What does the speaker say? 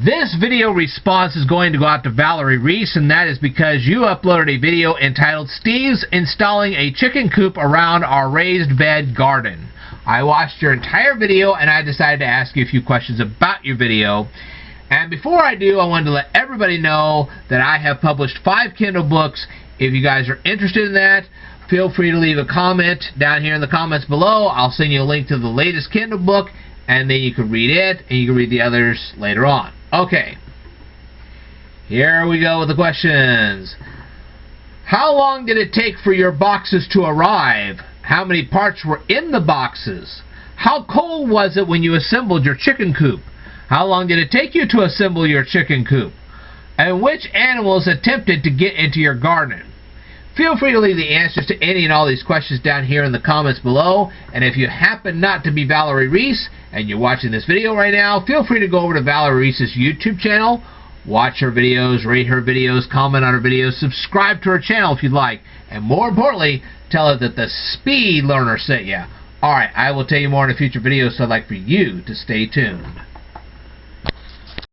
This video response is going to go out to Valerie Reese, and that is because you uploaded a video entitled Steve's Installing a Chicken Coop Around Our Raised Bed Garden. I watched your entire video and I decided to ask you a few questions about your video. And before I do, I wanted to let everybody know that I have published 5 Kindle books. If you guys are interested in that, feel free to leave a comment down here in the comments below. I'll send you a link to the latest Kindle book, and then you can read it, and you can read the others later on. Okay, here we go with the questions. How long did it take for your boxes to arrive? How many parts were in the boxes? How cold was it when you assembled your chicken coop? How long did it take you to assemble your chicken coop? And which animals attempted to get into your garden? Feel free to leave the answers to any and all these questions down here in the comments below. And if you happen not to be Valerie Reese and you're watching this video right now, feel free to go over to Valerie Reese's YouTube channel, watch her videos, rate her videos, comment on her videos, subscribe to her channel if you'd like, and more importantly, tell her that the Speed Learner sent you. Alright, I will tell you more in a future video, so I'd like for you to stay tuned.